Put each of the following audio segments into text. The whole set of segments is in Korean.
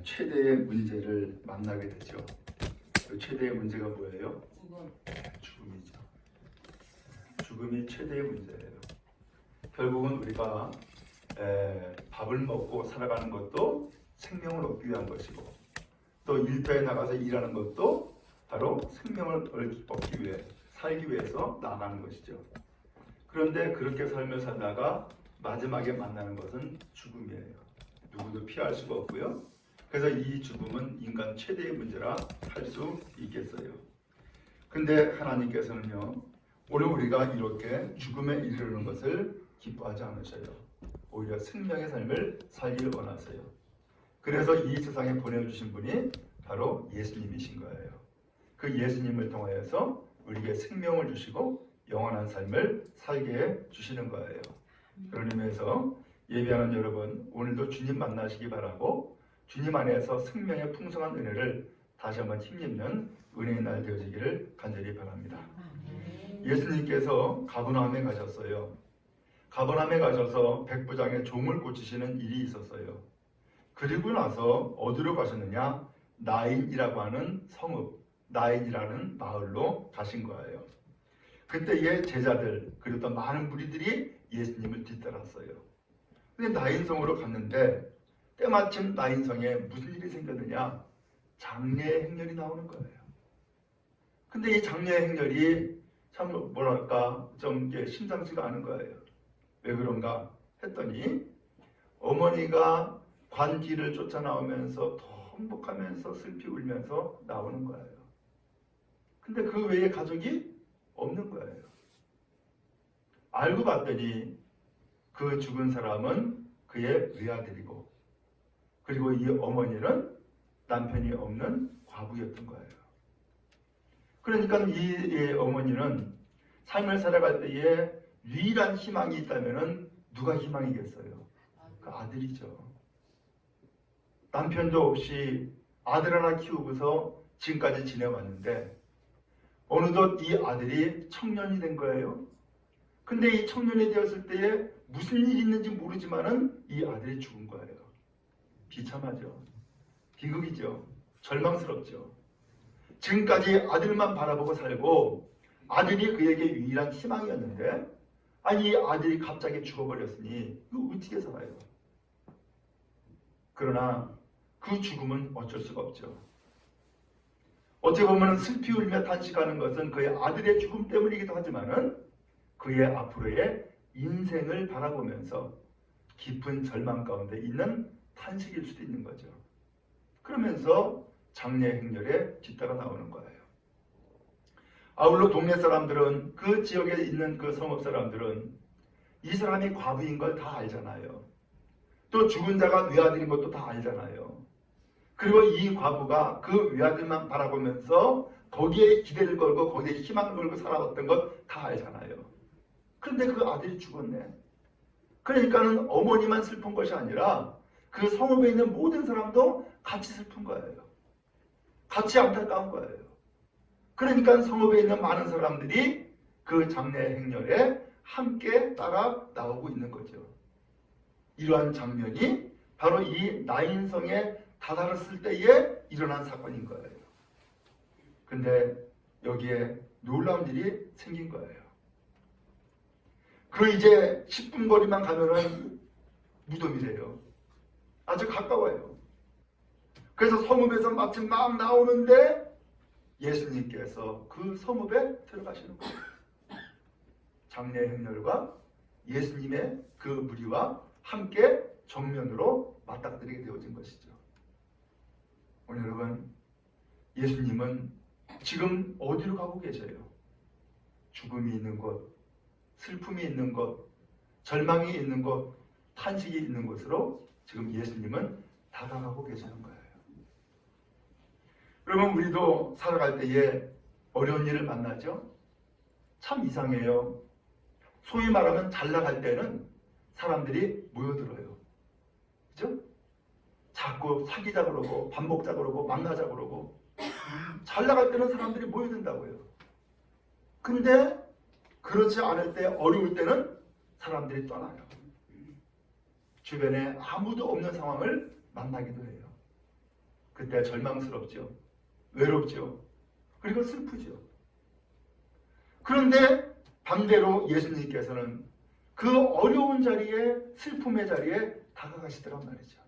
최대의 문제를 만나게 되죠. 그 최대의 문제가 뭐예요? 죽음이죠. 죽음이 최대의 문제예요. 결국은 우리가 밥을 먹고 살아가는 것도 생명을 얻기 위한 것이고, 또 일터에 나가서 일하는 것도 바로 생명을 얻기 위해, 살기 위해서 나가는 것이죠. 그런데 그렇게 삶을 살다가 마지막에 만나는 것은 죽음이에요. 누구도 피할 수가 없고요. 그래서 이 죽음은 인간 최대의 문제라 할 수 있겠어요. 근데 하나님께서는요, 오늘 우리가 이렇게 죽음에 이르는 것을 기뻐하지 않으셔요. 오히려 생명의 삶을 살기를 원하세요. 그래서 이 세상에 보내주신 분이 바로 예수님이신 거예요. 그 예수님을 통하여서 우리에게 생명을 주시고 영원한 삶을 살게 해 주시는 거예요. 그런 의미에서 예배하는 여러분, 오늘도 주님 만나시기 바라고, 주님 안에서 생명의 풍성한 은혜를 다시 한번 힘입는 은혜의 날 되어지기를 간절히 바랍니다. 예수님께서 가버나움에 가셨어요. 가버나움에 가셔서 백부장의 종을 고치시는 일이 있었어요. 그리고 나서 어디로 가셨느냐? 나인이라고 하는 성읍, 나인이라는 마을로 가신 거예요. 그때의 제자들, 그리고 또 많은 무리들이 예수님을 뒤따랐어요. 근데 나인성으로 갔는데 때마침 나인성에 무슨 일이 생겼느냐? 장례의 행렬이 나오는 거예요. 근데 이 장례의 행렬이 참 뭐랄까 좀 심상치가 않은 거예요. 왜 그런가 했더니 어머니가 관길을 쫓아 나오면서 통복하면서 슬피 울면서 나오는 거예요. 근데 그 외에 가족이 없는 거예요. 알고 봤더니 그 죽은 사람은 그의 외아들이고, 그리고 이 어머니는 남편이 없는 과부였던 거예요. 그러니까 이 어머니는 삶을 살아갈 때에 유일한 희망이 있다면 누가 희망이겠어요? 그 아들이죠. 남편도 없이 아들 하나 키우고서 지금까지 지내왔는데 어느덧 이 아들이 청년이 된 거예요. 근데 이 청년이 되었을 때에 무슨 일이 있는지 모르지만은 이 아들이 죽은 거예요. 비참하죠. 비극이죠. 절망스럽죠. 지금까지 아들만 바라보고 살고 아들이 그에게 유일한 희망이었는데, 아니 이 아들이 갑자기 죽어버렸으니 이거 어떻게 살아요? 그러나 그 죽음은 어쩔 수가 없죠. 어떻게 보면 슬피 울며 탄식하는 것은 그의 아들의 죽음 때문이기도 하지만은 그의 앞으로의 인생을 바라보면서 깊은 절망 가운데 있는 탄식일 수도 있는 거죠. 그러면서 장례 행렬에 뒤따라 나오는 거예요. 아울러 동네 사람들은, 그 지역에 있는 그 성읍 사람들은 이 사람이 과부인 걸 다 알잖아요. 또 죽은 자가 외아들인 것도 다 알잖아요. 그리고 이 과부가 그 외아들만 바라보면서 거기에 기대를 걸고 거기에 희망을 걸고 살아왔던 것 다 알잖아요. 그런데 그 아들이 죽었네. 그러니까는 어머니만 슬픈 것이 아니라 그 성읍에 있는 모든 사람도 같이 슬픈 거예요. 같이 안타까운 거예요. 그러니까 성읍에 있는 많은 사람들이 그 장례 행렬에 함께 따라 나오고 있는 거죠. 이러한 장면이 바로 이 나인성에 다다랐을 때에 일어난 사건인 거예요. 근데 여기에 놀라운 일이 생긴 거예요. 그 이제 10분 거리만 가면은 무덤이래요. 아주 가까워요. 그래서 성읍에서 마침 막 나오는데 예수님께서 그 성읍에 들어가시는 거예요. 장례 행렬과 예수님의 그 무리와 함께 정면으로 맞닥뜨리게 되어진 것이죠. 오늘 여러분, 예수님은 지금 어디로 가고 계셔요? 죽음이 있는 곳, 슬픔이 있는 곳, 절망이 있는 곳, 탄식이 있는 곳으로 지금 예수님은 다가가고 계시는 거예요. 여러분, 우리도 살아갈 때에 어려운 일을 만나죠? 참 이상해요. 소위 말하면 잘 나갈 때는 사람들이 모여들어요. 그죠? 자꾸 사귀자 그러고 밥 먹자 그러고 만나자 그러고 잘 나갈 때는 사람들이 모여든다고요. 근데 그 그렇지 않을 때, 어려울 때는 사람들이 떠나요. 주변에 아무도 없는 상황을 만나기도 해요. 그때 절망스럽죠. 외롭죠. 그리고 슬프죠. 그런데 반대로 예수님께서는 그 어려운 자리에, 슬픔의 자리에 다가가시더란 말이죠.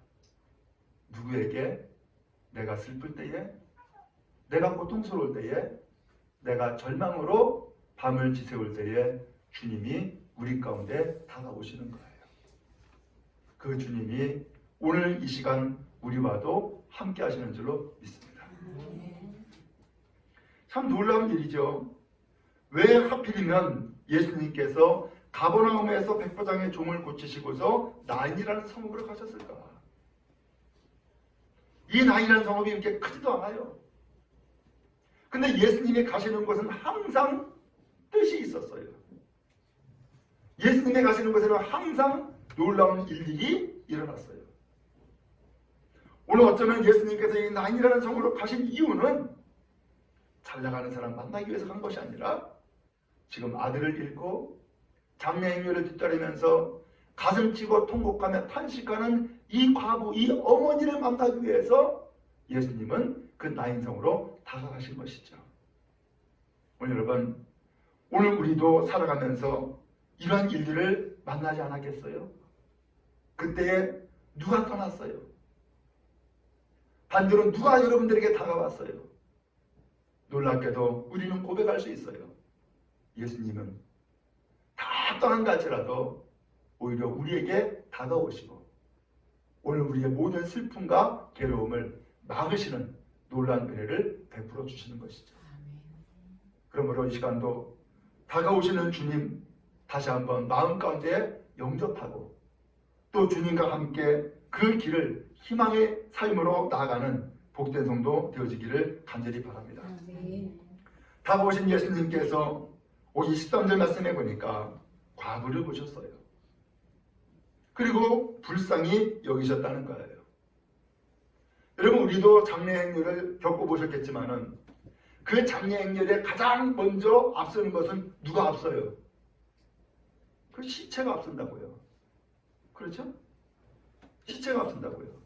누구에게? 내가 슬플 때에, 내가 고통스러울 때에, 내가 절망으로 밤을 지새울 때에 주님이 우리 가운데 다가오시는 거예요. 그 주님이 오늘 이 시간 우리와도 함께 하시는 줄로 믿습니다. 참 놀라운 일이죠. 왜 하필이면 예수님께서 가버나움에서 백부장의 종을 고치시고서 나인이라는 성읍으로 가셨을까? 이 나인이라는 성읍이 이렇게 크지도 않아요. 근데 예수님이 가시는 곳은 항상 뜻이 있었어요. 예수님이 가시는 곳에는 항상 놀라운 일들이 일어났어요. 오늘 어쩌면 예수님께서 이 나인이라는 성으로 가신 이유는 잘 나가는 사람 만나기 위해서 간 것이 아니라 지금 아들을 잃고 장래 행렬을 뒤따르면서 가슴 치고 통곡하며 탄식하는 이 과부, 이 어머니를 만나기 위해서 예수님은 그 나인성으로 다가가신 것이죠. 오늘 여러분, 오늘 우리도 살아가면서 이러한 일들을 만나지 않았겠어요? 그때에 누가 떠났어요? 반대로 누가 여러분들에게 다가왔어요? 놀랍게도 우리는 고백할 수 있어요. 예수님은 다 떠난다 할지라도 오히려 우리에게 다가오시고 오늘 우리의 모든 슬픔과 괴로움을 막으시는 놀라운 은혜를 베풀어 주시는 것이죠. 그러므로 이 시간도 다가오시는 주님 다시 한번 마음 가운데 영접하고 또 주님과 함께 그 길을 희망의 삶으로 나아가는 복된 성도 되어지기를 간절히 바랍니다. 다가오신 예수님께서 23절 말씀해 보니까 과부를 보셨어요. 그리고 불쌍히 여기셨다는 거예요. 여러분, 우리도 장례 행렬을 겪어보셨겠지만은 그 장례 행렬에 가장 먼저 앞서는 것은 누가 앞서요? 그 시체가 앞선다고요. 그렇죠? 시체가 앞선다고요.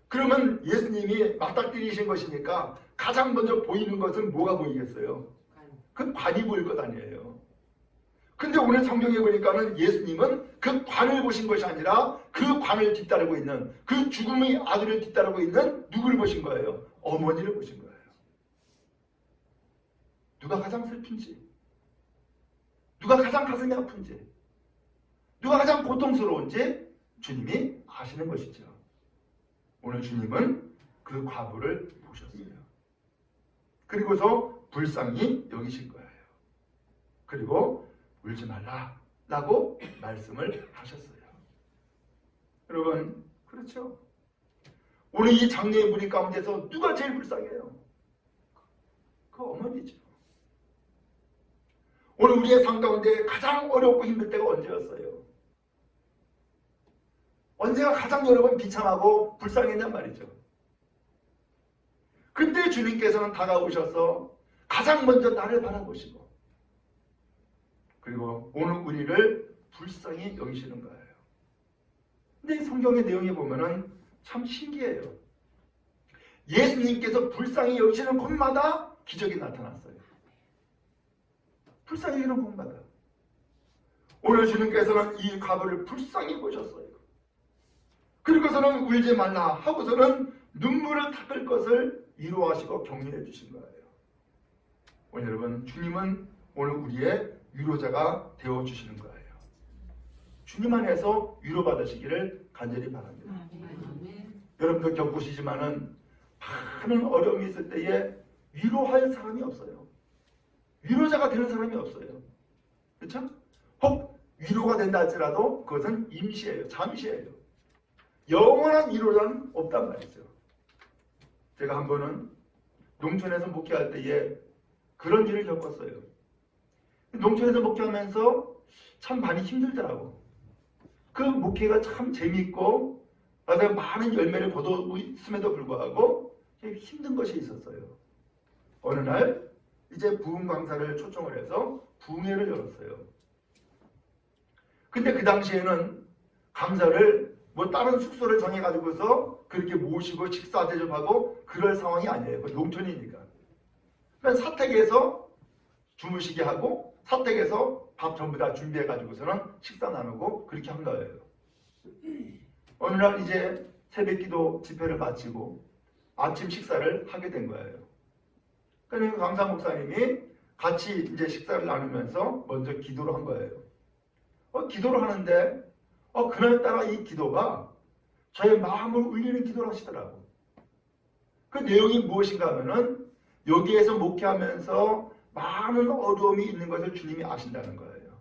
그러면 예수님이 맞닥뜨리신 것이니까 가장 먼저 보이는 것은 뭐가 보이겠어요? 그 관이 보일 것 아니에요. 근데 오늘 성경에 보니까는 예수님은 그 관을 보신 것이 아니라 그 관을 뒤따르고 있는, 그 죽음의 아들을 뒤따르고 있는 누구를 보신 거예요? 어머니를 보신 거예요. 누가 가장 슬픈지, 누가 가장 가슴이 아픈지, 누가 가장 고통스러운지 주님이 아시는 것이죠. 오늘 주님은 그 과부를 보셨어요. 그리고서 불쌍히 여기실 거예요. 그리고 울지 말라라고 말씀을 하셨어요. 여러분, 그렇죠? 오늘 이 장례의 무리 가운데서 누가 제일 불쌍해요? 그 어머니죠. 오늘 우리의 삶 가운데 가장 어렵고 힘들 때가 언제였어요? 언제가 가장 여러분 비참하고 불쌍했냔 말이죠. 그때 주님께서는 다가오셔서 가장 먼저 나를 바라보시고 그리고 오늘 우리를 불쌍히 여기시는 거예요. 근데 이 성경의 내용에 보면은 참 신기해요. 예수님께서 불쌍히 여기시는 곳마다 기적이 나타났어요. 불쌍히 여기는 곳마다. 오늘 주님께서는 이 과부를 불쌍히 보셨어요. 그리고서는 울지 말라 하고서는 눈물을 닦을 것을 위로하시고 격려해 주신 거예요. 오늘 여러분, 주님은 오늘 우리의 위로자가 되어주시는 거예요. 주님 안에서 위로받으시기를 간절히 바랍니다. 여러분도 겪으시지만은 많은 어려움이 있을 때에 위로할 사람이 없어요. 위로자가 되는 사람이 없어요. 그렇죠? 혹 위로가 된다 할지라도 그것은 임시예요. 잠시예요. 영원한 위로자는 없단 말이죠. 제가 한 번은 농촌에서 목회할 때에 그런 일을 겪었어요. 농촌에서 목회하면서 참 많이 힘들더라고. 그 목회가 참 재미있고 많은 열매를 거두고 있음에도 불구하고 힘든 것이 있었어요. 어느 날 이제 부흥 강사를 초청을 해서 부흥회를 열었어요. 근데 그 당시에는 강사를 뭐 다른 숙소를 정해가지고서 그렇게 모시고 식사 대접하고 그럴 상황이 아니에요. 농촌이니까. 그러니까 사택에서 주무시게 하고 사택에서 밥 전부 다 준비해가지고서는 식사 나누고 그렇게 한 거예요. 어느 날 이제 새벽기도 집회를 마치고 아침 식사를 하게 된 거예요. 그러니까 강사 목사님이 같이 이제 식사를 나누면서 먼저 기도를 한 거예요. 기도를 하는데 그날따라 이 기도가 저의 마음을 울리는 기도를 하시더라고. 그 내용이 무엇인가 하면은 여기에서 목회하면서 많은 어려움이 있는 것을 주님이 아신다는 거예요.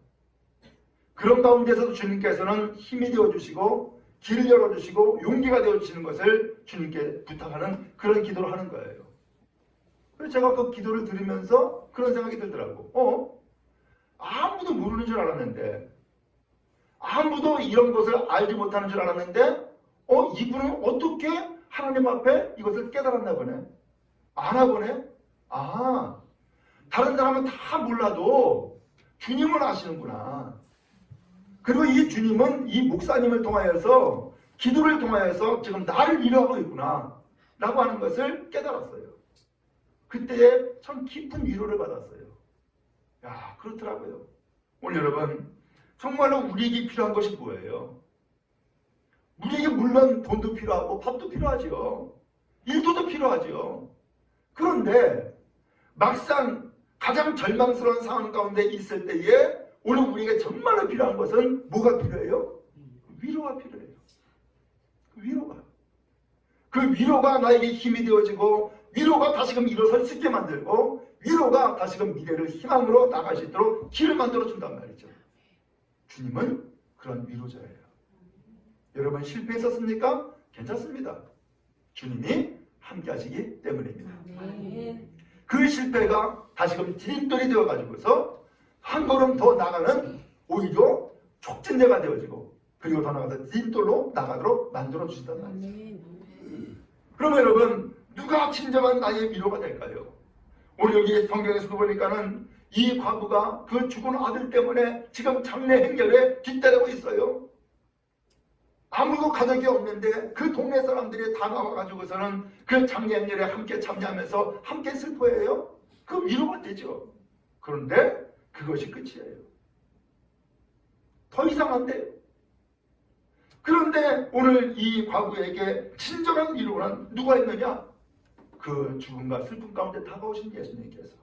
그런 가운데서도 주님께서는 힘이 되어주시고 길을 열어주시고 용기가 되어주시는 것을 주님께 부탁하는 그런 기도를 하는 거예요. 그래서 제가 그 기도를 들으면서 그런 생각이 들더라고. 아무도 모르는 줄 알았는데, 아무도 이런 것을 알지 못하는 줄 알았는데 이분은 어떻게 하나님 앞에 이것을 깨달았나 보네. 아나 보네. 다른 사람은 다 몰라도 주님은 아시는구나. 그리고 이 주님은 이 목사님을 통하여서 기도를 통하여서 지금 나를 위로하고 있구나 라고 하는 것을 깨달았어요. 그때 참 깊은 위로를 받았어요. 그렇더라고요. 오늘 여러분, 정말로 우리에게 필요한 것이 뭐예요? 우리에게 물론 돈도 필요하고 밥도 필요하죠. 일도도 필요하죠. 그런데 막상 가장 절망스러운 상황 가운데 있을 때에 오늘 우리에게 정말로 필요한 것은 뭐가 필요해요? 위로가 필요해요. 그 위로가 나에게 힘이 되어지고 위로가 다시금 일어설 수 있게 만들고 위로가 다시금 미래를 희망으로 나갈 수 있도록 길을 만들어준단 말이죠. 주님은 그런 위로자예요. 여러분 실패했었습니까? 괜찮습니다. 주님이 함께 하시기 때문입니다. 그 실패가 다시금 디딤돌이 되어가지고서 한 걸음 더 나가는 오히려 촉진제가 되어지고 그리고 더 나가서 디딤돌로 나가도록 만들어주신단 말이죠. 그러면 여러분 누가 진정한 나의 위로가 될까요? 오늘 여기 성경에서도 보니까는 이 과부가 그 죽은 아들 때문에 지금 장례 행렬에 뒤따르고 있어요. 아무도 가족이 없는데 그 동네 사람들이 다 나와가지고서는 그 장례 행렬에 함께 참여하면서 함께 슬퍼해요. 그 위로가 되죠. 그런데 그것이 끝이에요. 더 이상 안 돼요. 그런데 오늘 이 과부에게 진정한 위로는 누가 있느냐? 그 죽음과 슬픔 가운데 다가오신 예수님께서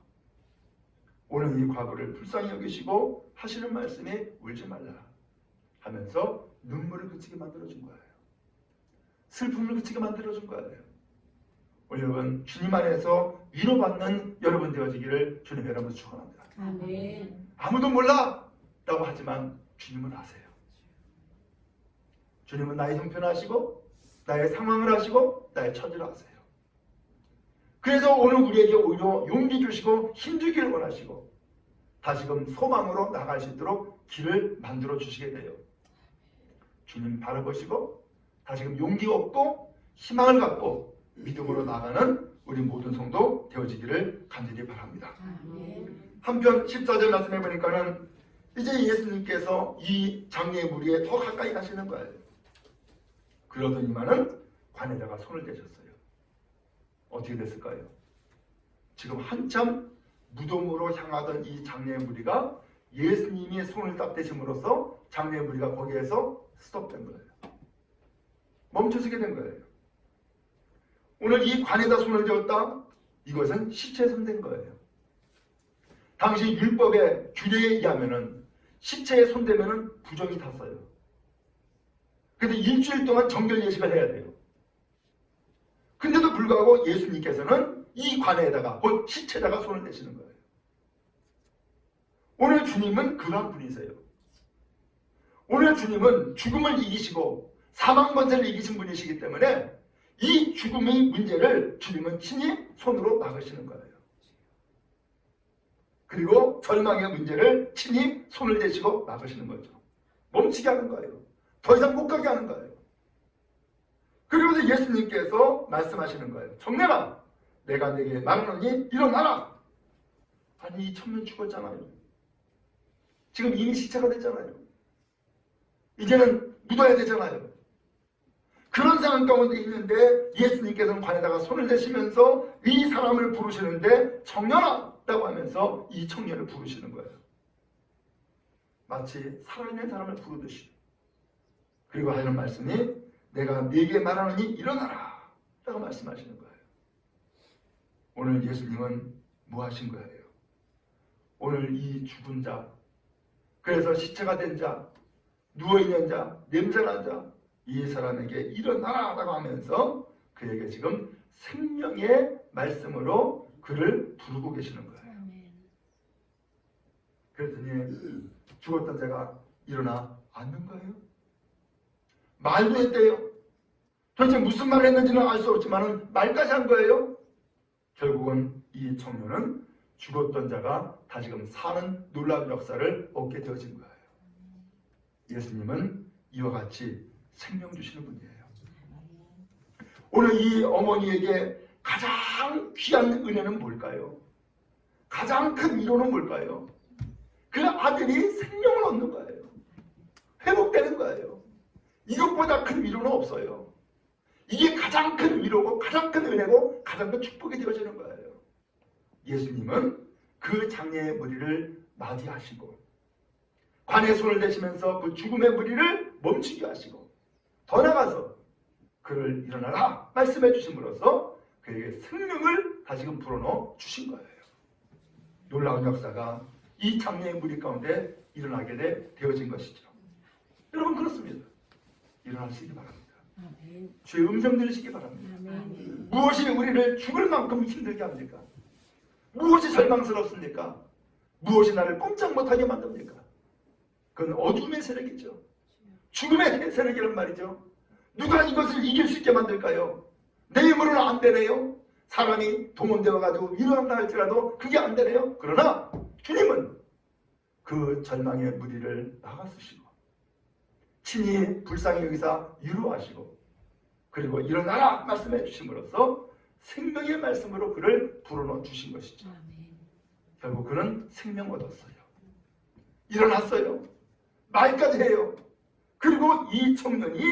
오늘 이 과부를 불쌍히 여기시고 하시는 말씀이 울지 말라 하면서 눈물을 그치게 만들어준 거예요. 슬픔을 그치게 만들어준 거예요. 오늘 여러분 주님 안에서 위로받는 여러분 되어지기를 주님의 이름으로 축원합니다. 아멘. 아무도 몰라 라고 하지만 주님은 아세요. 주님은 나의 형편을 아시고 나의 상황을 아시고 나의 처지를 아세요. 그래서 오늘 우리에게 오히려 용기 주시고 힘주기를 원하시고 다시금 소망으로 나갈 수 있도록 길을 만들어 주시게 돼요. 주님 바라보시고 다시금 용기 얻고 희망을 갖고 믿음으로 나가는 우리 모든 성도 되어지기를 간절히 바랍니다. 한편 14절 말씀해 보니까는 이제 예수님께서 이 장례의 무리에 더 가까이 가시는 거예요. 그러더니만은 관에다가 손을 대셨어요. 어떻게 됐을까요? 지금 한참 무덤으로 향하던 이 장례의 무리가 예수님이 손을 딱 대심으로써 장례의 무리가 거기에서 스톱된 거예요. 멈춰서게 된 거예요. 오늘 이 관에다 손을 대었다? 이것은 시체에 손댄 거예요. 당시 율법의 규례에 의하면은 시체에 손대면은 부정이 탔어요. 그래서 일주일 동안 정결 예식을 해야 돼요. 근데도 불구하고 예수님께서는 이 관에다가 곧 시체에다가 손을 대시는 거예요. 오늘 주님은 그러한 분이세요. 오늘 주님은 죽음을 이기시고 사망 권세를 이기신 분이시기 때문에 이 죽음의 문제를 주님은 친히 손으로 막으시는 거예요. 그리고 절망의 문제를 친히 손을 대시고 막으시는 거죠. 멈추게 하는 거예요. 더 이상 못 가게 하는 거예요. 그리고 예수님께서 말씀하시는 거예요. 정내가 내가 내게 말하노니 일어나라. 아니 이 청년 죽었잖아요. 지금 이미 시체가 됐잖아요. 이제는 묻어야 되잖아요. 그런 상황 가운데 있는데 예수님께서는 관에다가 손을 대시면서 이 사람을 부르시는데 청년아! 라고 하면서 이 청년을 부르시는 거예요. 마치 살아있는 사람을 부르듯이. 그리고 하는 말씀이 내가 네게 말하노니 일어나라! 라고 말씀하시는 거예요. 오늘 예수님은 뭐 하신 거예요? 오늘 이 죽은 자, 그래서 시체가 된 자, 누워있는 자, 냄새난 자, 이 사람에게 일어나라고 하면서 그에게 지금 생명의 말씀으로 그를 부르고 계시는 거예요. 그랬더니 죽었던 자가 일어나 앉는 거예요. 말도 했대요. 도대체 무슨 말을 했는지는 알 수 없지만 말까지 한 거예요. 결국은 이 청년은 죽었던 자가 다시금 사는 놀라운 역사를 얻게 되어진 거예요. 예수님은 이와 같이 생명 주시는 분이에요. 오늘 이 어머니에게 가장 귀한 은혜는 뭘까요? 가장 큰 위로는 뭘까요? 그 아들이 생명을 얻는 거예요. 회복되는 거예요. 이것보다 큰 위로는 없어요. 이게 가장 큰 위로고 가장 큰 은혜고 가장 큰 축복이 되어지는 거예요. 예수님은 그 장녀의 무리를 맞이하시고 관에 손을 대시면서 그 죽음의 무리를 멈추게 하시고 더 나아가서 그를 일어나라 말씀해 주심으로써 그에게 생명을 다시금 불어넣어 주신 거예요. 놀라운 역사가 이 장녀의 무리 가운데 일어나게 되어진 것이죠. 여러분 그렇습니다. 일어나시기 바랍니다. 아멘. 주의 음성 들으시기 바랍니다. 아멘. 무엇이 우리를 죽을 만큼 힘들게 합니까? 무엇이 절망스럽습니까? 무엇이 나를 꼼짝 못하게 만듭니까? 그건 어둠의 세력이죠. 죽음의 세력이란 말이죠. 누가 이것을 이길 수 있게 만들까요? 내 힘으로는 안 되네요. 사람이 동원되어가지고 일어난다 할지라도 그게 안 되네요. 그러나 주님은 그 절망의 무리를 막아쓰시고 친히 불쌍히 여기사 위로하시고 그리고 일어나라 말씀해 주심으로써 생명의 말씀으로 그를 불어넣어 주신 것이죠. 결국 그는 생명 얻었어요. 일어났어요. 말까지 해요. 그리고 이 청년이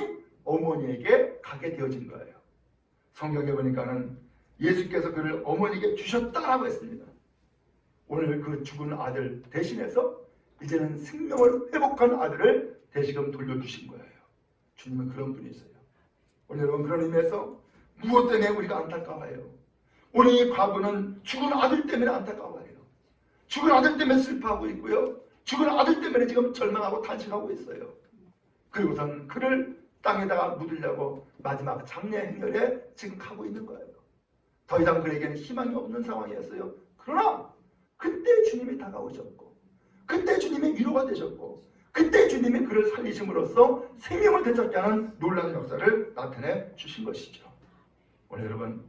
어머니에게 가게 되어진 거예요. 성경에 보니까는 예수께서 그를 어머니에게 주셨다라고 했습니다. 오늘 그 죽은 아들 대신해서 이제는 생명을 회복한 아들을 대시금 돌려주신 거예요. 주님은 그런 분이세요. 오늘 여러분 그런 의미에서 무엇 때문에 우리가 안타까워해요? 오늘 이 과부는 죽은 아들 때문에 안타까워해요. 죽은 아들 때문에 슬퍼하고 있고요. 죽은 아들 때문에 지금 절망하고 탄식하고 있어요. 그리고선 그를 땅에다가 묻으려고 마지막 장례 행렬에 지금 가고 있는 거예요. 더 이상 그에게는 희망이 없는 상황이었어요. 그러나 그때 주님이 다가오셨고 그때 주님이 위로가 되셨고 그때 주님이 그를 살리심으로써 생명을 되찾게 하는 놀라운 역사를 나타내 주신 것이죠. 오늘 여러분,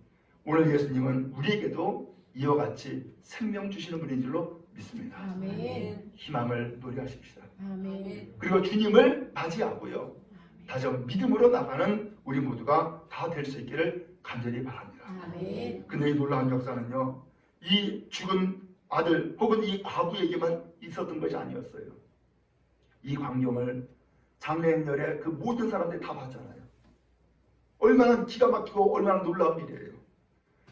오늘 예수님은 우리에게도 이와 같이 생명 주시는 분인 줄로 믿습니다. 아멘. 희망을 노래하십시다. 아멘. 그리고 주님을 맞이하고요. 다시 한번 믿음으로 나가는 우리 모두가 다 될 수 있기를 간절히 바랍니다. 아멘. 근데 이 놀라운 역사는요. 이 죽은 아들 혹은 이 과부에게만 있었던 것이 아니었어요. 이 광경을 장례행렬에 그 모든 사람들이 다 봤잖아요. 얼마나 기가 막히고 얼마나 놀라운 일이에요.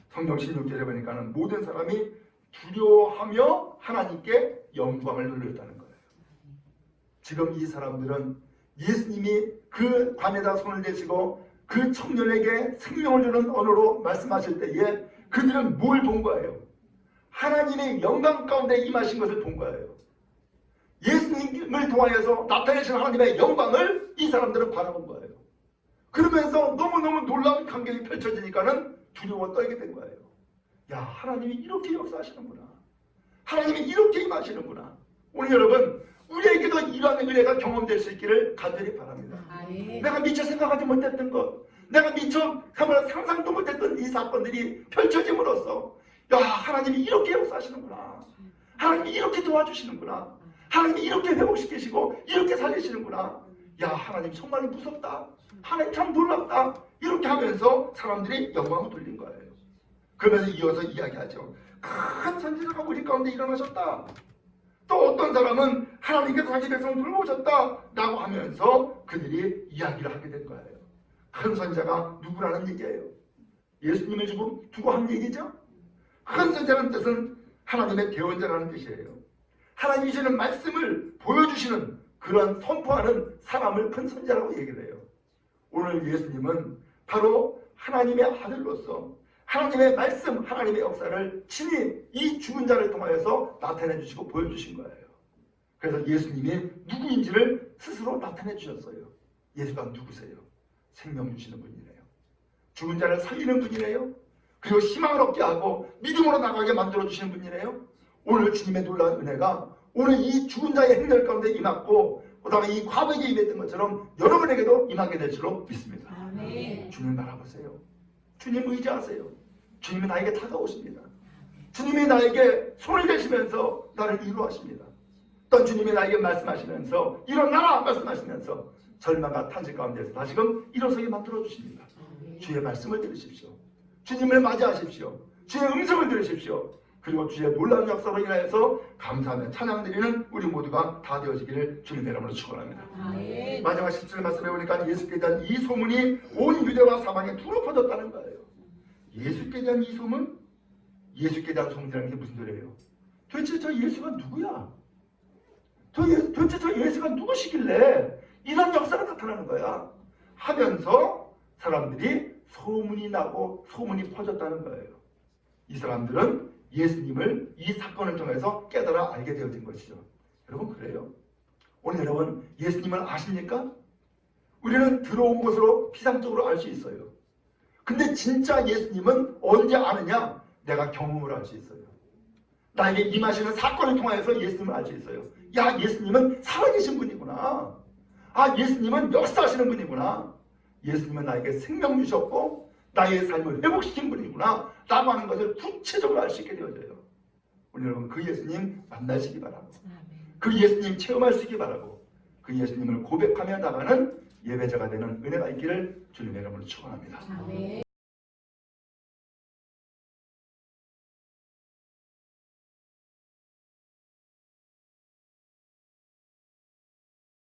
성경 16절에 보니까는 모든 사람이 두려워하며 하나님께 영광을 돌렸다는 거예요. 지금 이 사람들은 예수님이 그 관에다 손을 대시고 그 청년에게 생명을 주는 언어로 말씀하실 때에 그들은 뭘 본 거예요? 하나님의 영광 가운데 임하신 것을 본 거예요. 예수님을 통하여서 나타내신 하나님의 영광을 이 사람들은 바라본 거예요. 그러면서 너무너무 놀라운 광경이 펼쳐지니까는 두려워 떨게 된 거예요. 야, 하나님이 이렇게 역사하시는구나. 하나님이 이렇게 임하시는구나. 오늘 여러분, 우리에게도 이러한 은혜가 경험될 수 있기를 간절히 바랍니다. 내가 미처 생각하지 못했던 것, 내가 미처 상상도 못했던 이 사건들이 펼쳐짐으로써 야, 하나님이 이렇게 역사하시는구나. 하나님이 이렇게 도와주시는구나. 하나님이 이렇게 회복시키시고 이렇게 살리시는구나. 야, 하나님 정말 무섭다. 하나님 참 놀랍다. 이렇게 하면서 사람들이 영광을 돌린 거예요. 그러면서 이어서 이야기하죠. 큰 선지자가 우리 가운데 일어나셨다. 또 어떤 사람은 하나님께서 자기 백성을 돌보셨다 라고 하면서 그들이 이야기를 하게 된 거예요. 큰 선지자가 누구라는 얘기예요? 예수님을 두고 한 얘기죠. 큰 선지자라는 뜻은 하나님의 대언자라는 뜻이에요. 하나님이 주시는 말씀을 보여주시는 그런 선포하는 사람을 큰 선지자라고 얘기를 해요. 오늘 예수님은 바로 하나님의 아들로서 하나님의 말씀, 하나님의 역사를 친히 이 죽은 자를 통하여서 나타내 주시고 보여주신 거예요. 그래서 예수님이 누구인지를 스스로 나타내 주셨어요. 예수가 누구세요? 생명 주시는 분이래요. 죽은 자를 살리는 분이래요. 그리고 희망을 얻게 하고 믿음으로 나가게 만들어 주시는 분이래요. 오늘 주님의 놀라운 은혜가 오늘 이 죽은 자의 행렬 가운데 임했고 그 다음에 이 과부에게 임했던 것처럼 여러분에게도 임하게 될 줄로 믿습니다. 아멘. 주님 바라보세요. 주님 의지하세요. 주님이 나에게 다가오십니다. 주님이 나에게 손을 대시면서 나를 위로하십니다. 또 주님이 나에게 말씀하시면서 일어나라 말씀하시면서 절망과 탄식 가운데서 다시금 일어서게 만들어 주십니다. 주의 말씀을 들으십시오. 주님을 맞이하십시오. 주의 음성을 들으십시오. 그리고 주의 놀라운 역사로 인하여서 감사하며 찬양드리는 우리 모두가 다 되어지기를 주님의 이름으로 축원합니다. 마지막 17절 말씀에 보니까 예수께 대한 이 소문이 온 유대와 사방에 두루 퍼졌다는 거예요. 예수께 대한 이 소문? 예수께 대한 소문이라는 게 무슨 소리예요? 도대체 저 예수가 누구야? 도대체 저 예수가 누구시길래 이런 역사가 나타나는 거야? 하면서 사람들이 소문이 나고 소문이 퍼졌다는 거예요. 이 사람들은 예수님을 이 사건을 통해서 깨달아 알게 되어진 것이죠. 여러분 그래요? 오늘 여러분 예수님을 아십니까? 우리는 들어온 것으로 피상적으로 알 수 있어요. 근데 진짜 예수님은 언제 아느냐? 내가 경험으로 알 수 있어요. 나에게 임하시는 사건을 통해서 예수님을 알 수 있어요. 야, 예수님은 살아계신 분이구나. 아, 예수님은 역사하시는 분이구나. 예수님은 나에게 생명 주셨고 나의 삶을 회복시킨 분이구나 라고 하는 것을 구체적으로 알 수 있게 되어져요. 우리 여러분 그 예수님 만나시기 바라고 그 예수님 체험할 수 있기 바라고 그 예수님을 고백하며 나가는 예배자가 되는 은혜가 있기를 주님의 이름으로 축원합니다.